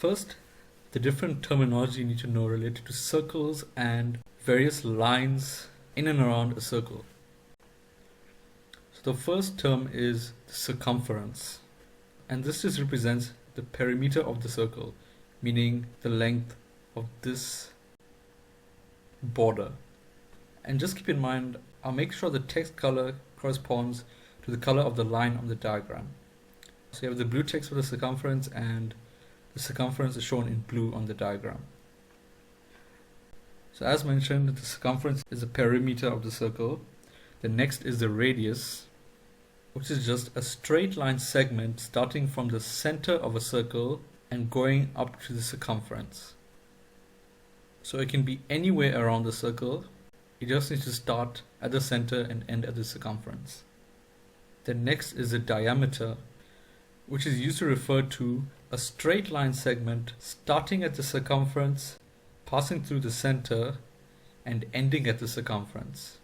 First, the different terminology you need to know related to circles and various lines in and around a circle. So the first term is the circumference, and this just represents the perimeter of the circle, meaning the length of this border. And just keep in mind, I'll make sure the text color corresponds to the color of the line on the diagram. So you have the blue text for the circumference, and the circumference is shown in blue on the diagram. So as mentioned, the circumference is the perimeter of the circle. The next is the radius, which is just a straight line segment starting from the center of a circle and going up to the circumference. So it can be anywhere around the circle. You just need to start at the center and end at the circumference. The next is the diameter, which is used to refer to a straight line segment starting at the circumference, passing through the center, and ending at the circumference.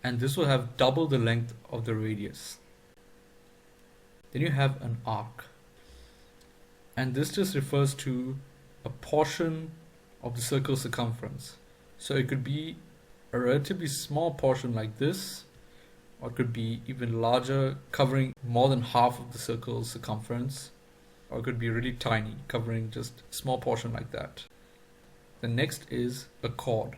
And this will have double the length of the radius. Then you have an arc, and this just refers to a portion of the circle's circumference. So it could be a relatively small portion like this, or it could be even larger, covering more than half of the circle's circumference, or it could be really tiny, covering just a small portion like that. The next is a chord,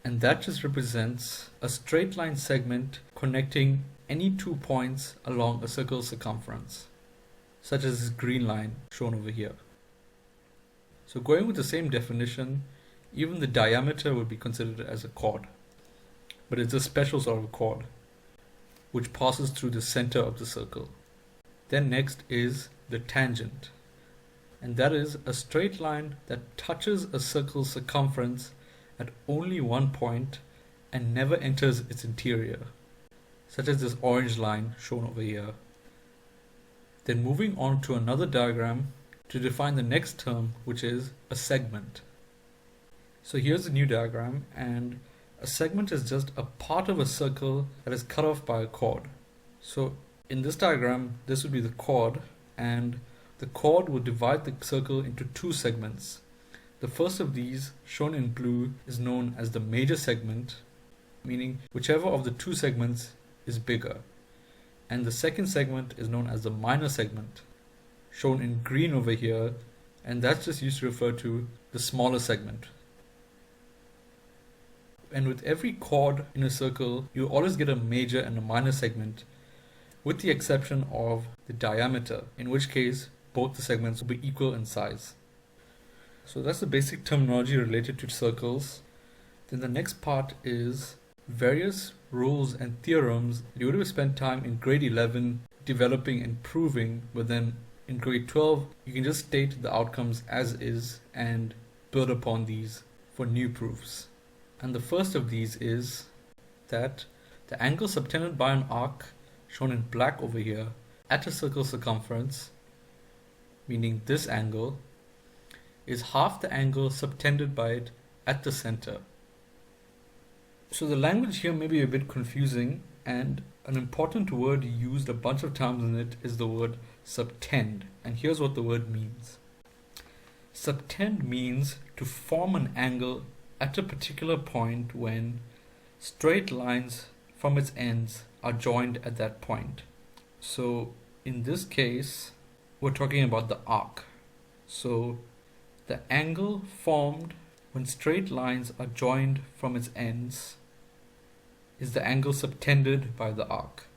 and that just represents a straight line segment connecting any 2 points along a circle's circumference, such as this green line shown over here. So going with the same definition, even the diameter would be considered as a chord, but it's a special sort of chord which passes through the center of the circle. Then next is the tangent, and that is a straight line that touches a circle's circumference at only one point and never enters its interior, such as this orange line shown over here. Then moving on to another diagram to define the next term, which is a segment. So here's a new diagram, and a segment is just a part of a circle that is cut off by a chord. So in this diagram, this would be the chord, and the chord would divide the circle into 2 segments. The first of these, shown in blue, is known as the major segment, meaning whichever of the 2 segments is bigger. And the second segment is known as the minor segment, shown in green over here, and that's just used to refer to the smaller segment. And with every chord in a circle, you always get a major and a minor segment, with the exception of the diameter, in which case both the segments will be equal in size. So that's the basic terminology related to circles. Then the next part is various rules and theorems that you would have spent time in grade 11 developing and proving, but then in grade 12 you can just state the outcomes as is and build upon these for new proofs. And the first of these is that the angle subtended by an arc, shown in black over here, at a circle circumference, meaning this angle, is half the angle subtended by it at the center. So the language here may be a bit confusing, and an important word used a bunch of times in it is the word subtend, and here's what the word means. Subtend means to form an angle at a particular point when straight lines from its ends are joined at that point. So in this case, we're talking about the arc. So the angle formed when straight lines are joined from its ends is the angle subtended by the arc.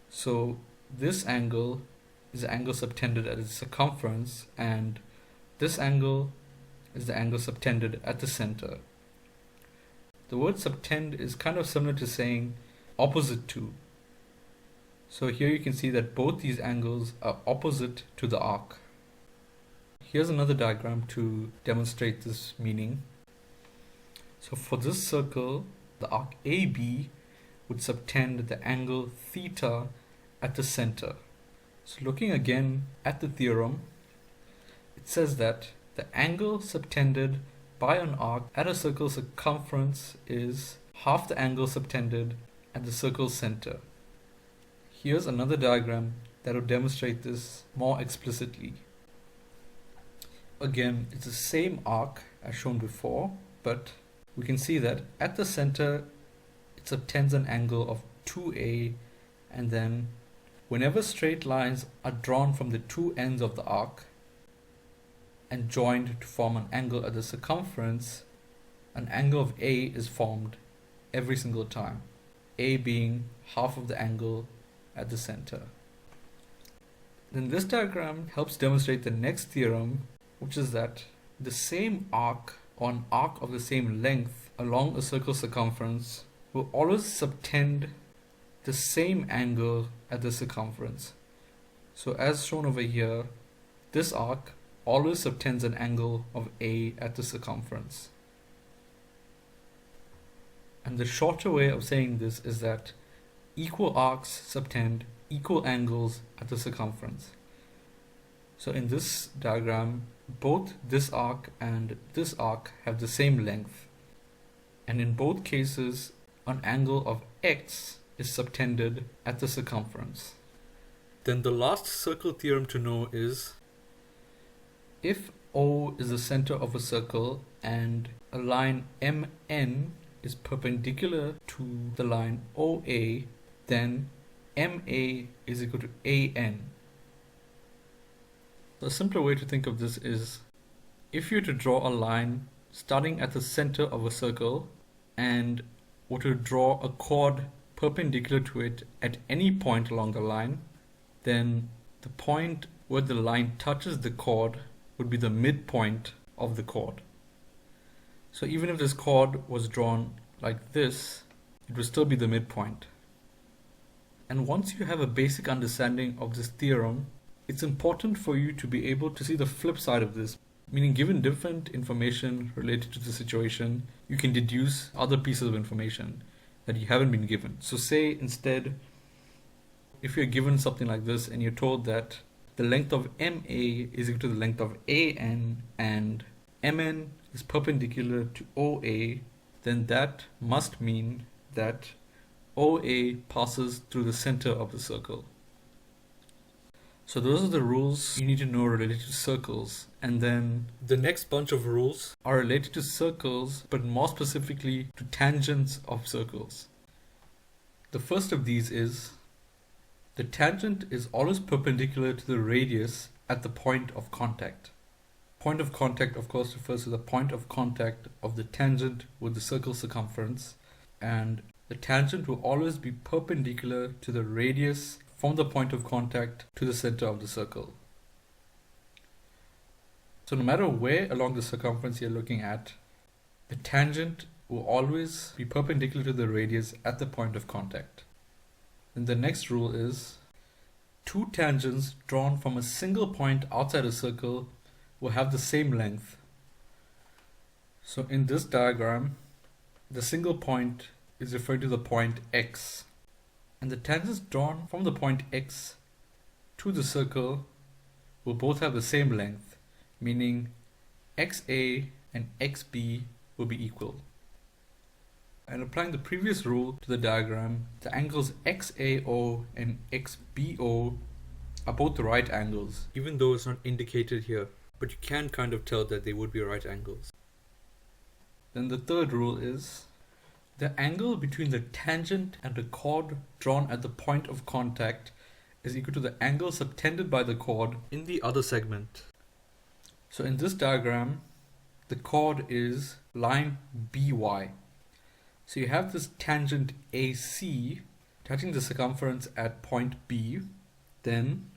So this angle is the angle subtended at its circumference, and this angle is the angle subtended at the center. The word subtend is kind of similar to saying opposite to. So here you can see that both these angles are opposite to the arc. Here's another diagram to demonstrate this meaning. So for this circle, the arc AB would subtend the angle theta at the center. So looking again at the theorem, it says that the angle subtended by an arc at a circle circumference is half the angle subtended at the circle's center. Here's another diagram that will demonstrate this more explicitly. Again, it's the same arc as shown before, but we can see that at the center it subtends an angle of 2a, and then whenever straight lines are drawn from the two ends of the arc and joined to form an angle at the circumference, an angle of a is formed every single time, a being half of the angle at the center. Then this diagram helps demonstrate the next theorem, which is that the same arc or an arc of the same length along a circle circumference will always subtend the same angle at the circumference. So as shown over here, this arc always subtends an angle of a at the circumference. And the shorter way of saying this is that equal arcs subtend equal angles at the circumference. So in this diagram, both this arc and this arc have the same length. And in both cases, an angle of x is subtended at the circumference. Then the last circle theorem to know is, if O is the center of a circle and a line MN is perpendicular to the line OA, then MA is equal to AN. A simpler way to think of this is, if you were to draw a line starting at the center of a circle and were to draw a chord perpendicular to it at any point along the line, then the point where the line touches the chord would be the midpoint of the chord. So even if this chord was drawn like this, it would still be the midpoint. And once you have a basic understanding of this theorem, it's important for you to be able to see the flip side of this, meaning given different information related to the situation, you can deduce other pieces of information that you haven't been given. So say instead, if you're given something like this and you're told that the length of MA is equal to the length of AN and MN is perpendicular to OA, then that must mean that OA passes through the center of the circle. So those are the rules you need to know related to circles. And then the next bunch of rules are related to circles, but more specifically to tangents of circles. The first of these is, the tangent is always perpendicular to the radius at the point of contact. Point of contact, of course, refers to the point of contact of the tangent with the circle circumference, and the tangent will always be perpendicular to the radius from the point of contact to the center of the circle. So no matter where along the circumference you're looking at, the tangent will always be perpendicular to the radius at the point of contact. Then the next rule is, two tangents drawn from a single point outside a circle will have the same length. So in this diagram, the single point is referring to the point x, and the tangents drawn from the point x to the circle will both have the same length, meaning xa and xb will be equal. And applying the previous rule to the diagram, the angles XAO and XBO are both the right angles, even though it's not indicated here, but you can kind of tell that they would be right angles. Then the third rule is, the angle between the tangent and the chord drawn at the point of contact is equal to the angle subtended by the chord in the other segment. So in this diagram, the chord is line BY. So you have this tangent AC touching the circumference at point B. Then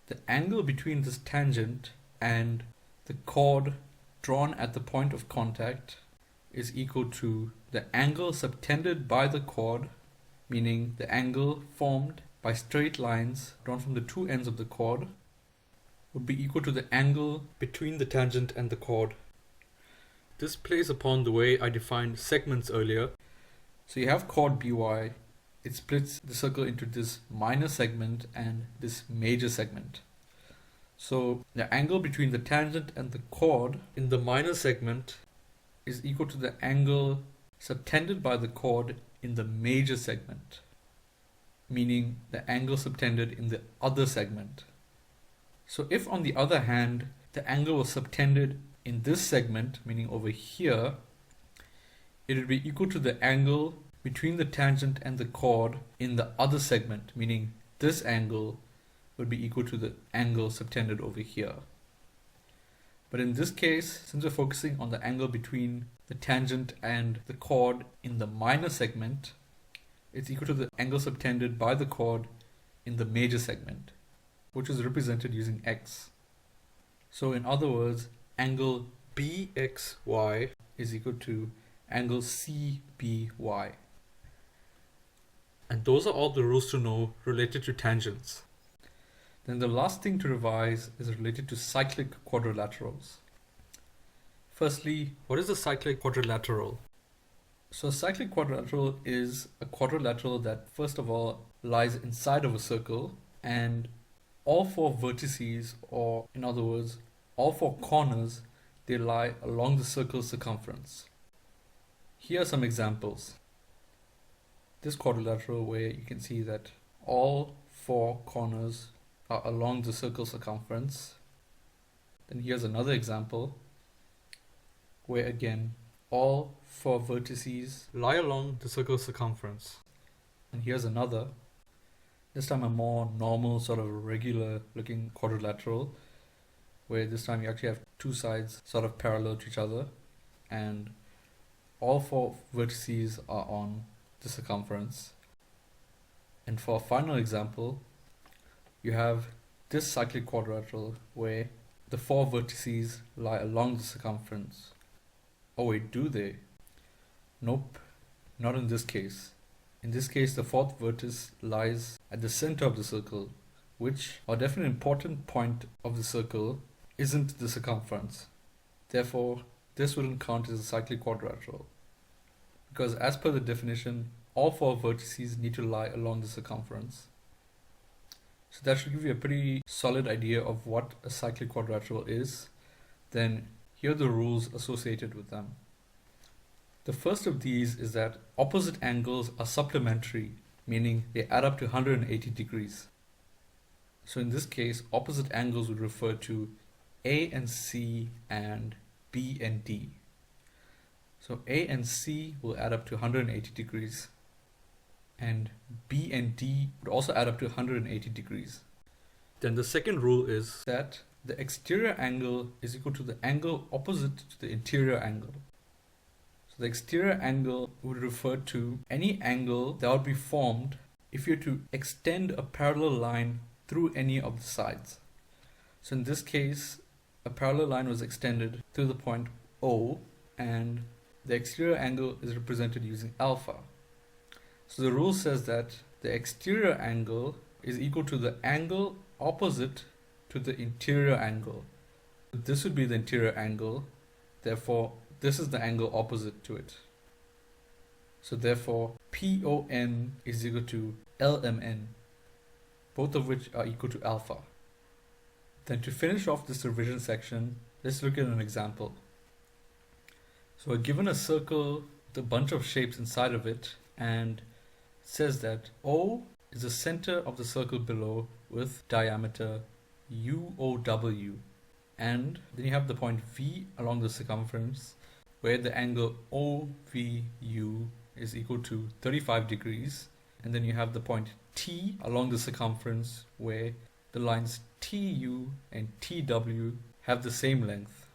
the angle between this tangent and the chord drawn at the point of contact is equal to the angle subtended by the chord, meaning the angle formed by straight lines drawn from the two ends of the chord, would be equal to the angle between the tangent and the chord. This plays upon the way I defined segments earlier. So you have chord BY, it splits the circle into this minor segment and this major segment. So the angle between the tangent and the chord in the minor segment is equal to the angle subtended by the chord in the major segment, meaning the angle subtended in the other segment. So if on the other hand the angle was subtended in this segment, meaning over here, it would be equal to the angle between the tangent and the chord in the other segment, meaning this angle would be equal to the angle subtended over here. But in this case, since we're focusing on the angle between the tangent and the chord in the minor segment, it's equal to the angle subtended by the chord in the major segment, which is represented using x. So in other words, angle BXY is equal to angle CBY. And those are all the rules to know related to tangents. Then the last thing to revise is related to cyclic quadrilaterals. Firstly, what is a cyclic quadrilateral? So a cyclic quadrilateral is a quadrilateral that first of all lies inside of a circle, and all four vertices, or in other words, all four corners, they lie along the circle's circumference. Here are some examples. This quadrilateral, where you can see that all four corners are along the circle circumference. Then here's another example where again all four vertices lie along the circle circumference. And here's another, this time a more normal sort of regular looking quadrilateral, where this time you actually have two sides sort of parallel to each other and all four vertices are on the circumference. And for a final example, you have this cyclic quadrilateral where the four vertices lie along the circumference. Oh wait, do they? Nope, not in this case. In this case, the fourth vertex lies at the center of the circle, which, or definitely important point of the circle, isn't the circumference. Therefore, this wouldn't count as a cyclic quadrilateral. Because as per the definition, all four vertices need to lie along the circumference. So that should give you a pretty solid idea of what a cyclic quadrilateral is. Then here are the rules associated with them. The first of these is that opposite angles are supplementary, meaning they add up to 180 degrees. So in this case, opposite angles would refer to A and C and B and D. So A and C will add up to 180 degrees, and B and D would also add up to 180 degrees. Then the second rule is that the exterior angle is equal to the angle opposite to the interior angle. So the exterior angle would refer to any angle that would be formed if you were to extend a parallel line through any of the sides. So in this case, a parallel line was extended through the point O, and the exterior angle is represented using alpha. So the rule says that the exterior angle is equal to the angle opposite to the interior angle. This would be the interior angle, therefore this is the angle opposite to it. So therefore PON is equal to LMN, both of which are equal to alpha. Then to finish off this revision section, let's look at an example. So we're given a circle with a bunch of shapes inside of it, and it says that O is the center of the circle below with diameter UOW, and then you have the point V along the circumference where the angle OVU is equal to 35 degrees, and then you have the point T along the circumference where the lines TU and TW have the same length.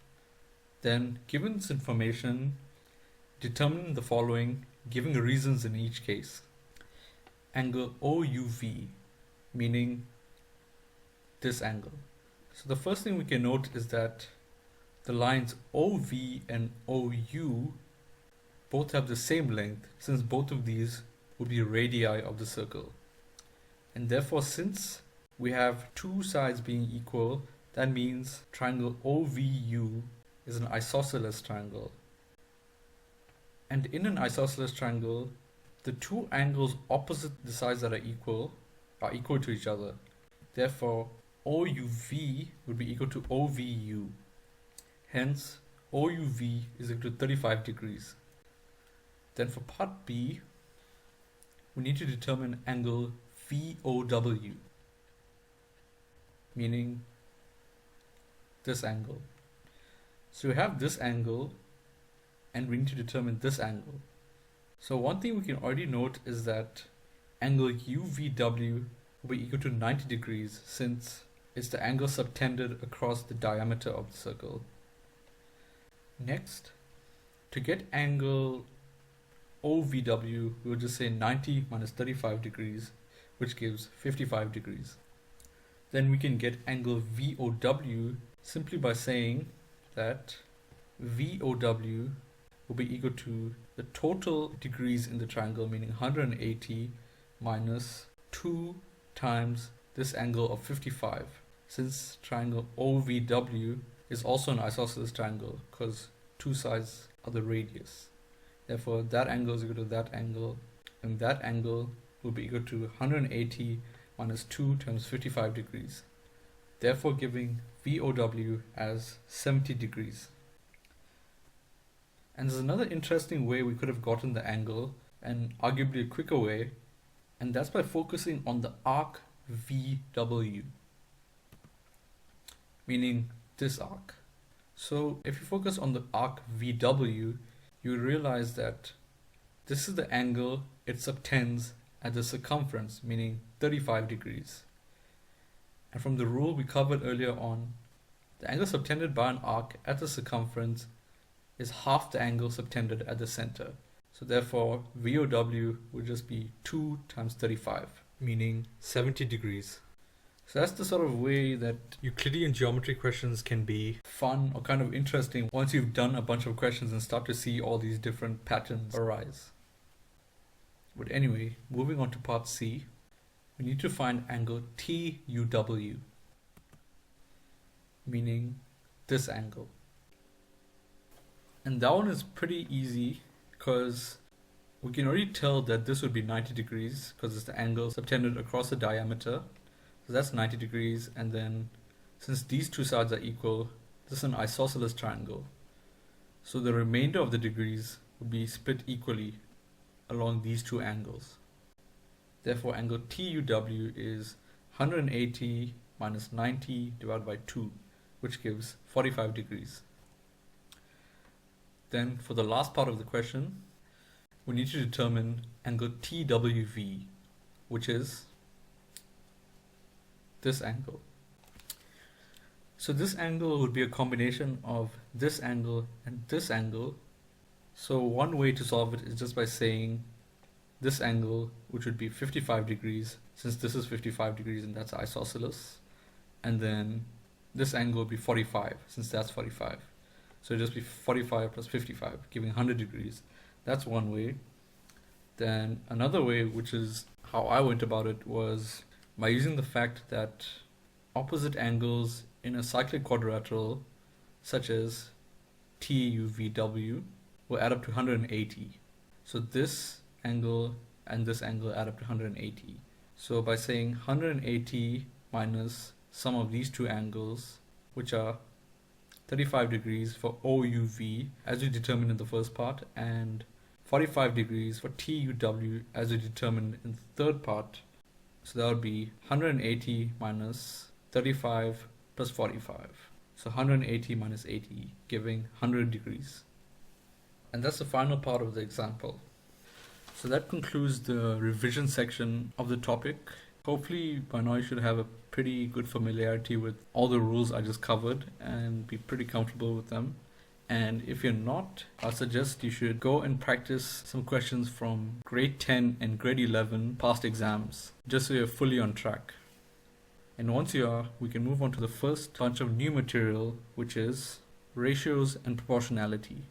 Then, given this information, determine the following, giving reasons in each case. Angle OUV, meaning this angle. So the first thing we can note is that the lines OV and OU both have the same length, since both of these would be radii of the circle. And therefore, since we have two sides being equal, that means triangle OVU is an isosceles triangle. And in an isosceles triangle, the two angles opposite the sides that are equal to each other. Therefore, OUV would be equal to OVU. Hence, OUV is equal to 35 degrees. Then for part B, we need to determine angle VOW, meaning this angle. So we have this angle, and we need to determine this angle. So one thing we can already note is that angle UVW will be equal to 90 degrees since it's the angle subtended across the diameter of the circle. Next, to get angle OVW, we'll just say 90 minus 35 degrees, which gives 55 degrees. Then we can get angle VOW simply by saying that VOW will be equal to the total degrees in the triangle, meaning 180 minus 2 times this angle of 55. Since triangle OVW is also an isosceles triangle because two sides are the radius. Therefore, that angle is equal to that angle, and that angle will be equal to 180 minus 2 times 55 degrees, therefore giving VOW as 70 degrees. And there's another interesting way we could have gotten the angle, and arguably a quicker way, and that's by focusing on the arc VW, meaning this arc. So if you focus on the arc VW, you realize that this is the angle it subtends at the circumference, meaning 35 degrees. And from the rule we covered earlier on, the angle subtended by an arc at the circumference is half the angle subtended at the center. So therefore, VOW would just be 2 times 35, meaning 70 degrees. So that's the sort of way that Euclidean geometry questions can be fun or kind of interesting once you've done a bunch of questions and start to see all these different patterns arise. But anyway, moving on to part C, we need to find angle TUW, meaning this angle. And that one is pretty easy because we can already tell that this would be 90 degrees because it's the angle subtended across the diameter. So that's 90 degrees, and then since these two sides are equal, this is an isosceles triangle. So the remainder of the degrees would be split equally along these two angles. Therefore, angle TUW is 180 minus 90 divided by 2, which gives 45 degrees. Then for the last part of the question, we need to determine angle TWV, which is this angle. So this angle would be a combination of this angle and this angle. So one way to solve it is just by saying this angle, which would be 55 degrees, since this is 55 degrees and that's isosceles, and then this angle would be 45, since that's 45. So it'd just be 45 plus 55, giving 100 degrees. That's one way. Then another way, which is how I went about it, was by using the fact that opposite angles in a cyclic quadrilateral, such as TUVW, will add up to 180. So this angle and this angle add up to 180. So by saying 180 minus sum of these two angles, which are 35 degrees for OUV, as we determined in the first part, and 45 degrees for TUW, as we determined in the third part. So that would be 180 minus 35 plus 45. So 180 minus 80, giving 100 degrees. And that's the final part of the example. So that concludes the revision section of the topic. Hopefully by now you should have a pretty good familiarity with all the rules I just covered and be pretty comfortable with them. And if you're not, I suggest you should go and practice some questions from grade 10 and grade 11 past exams, just so you're fully on track. And once you are, we can move on to the first bunch of new material, which is ratios and proportionality.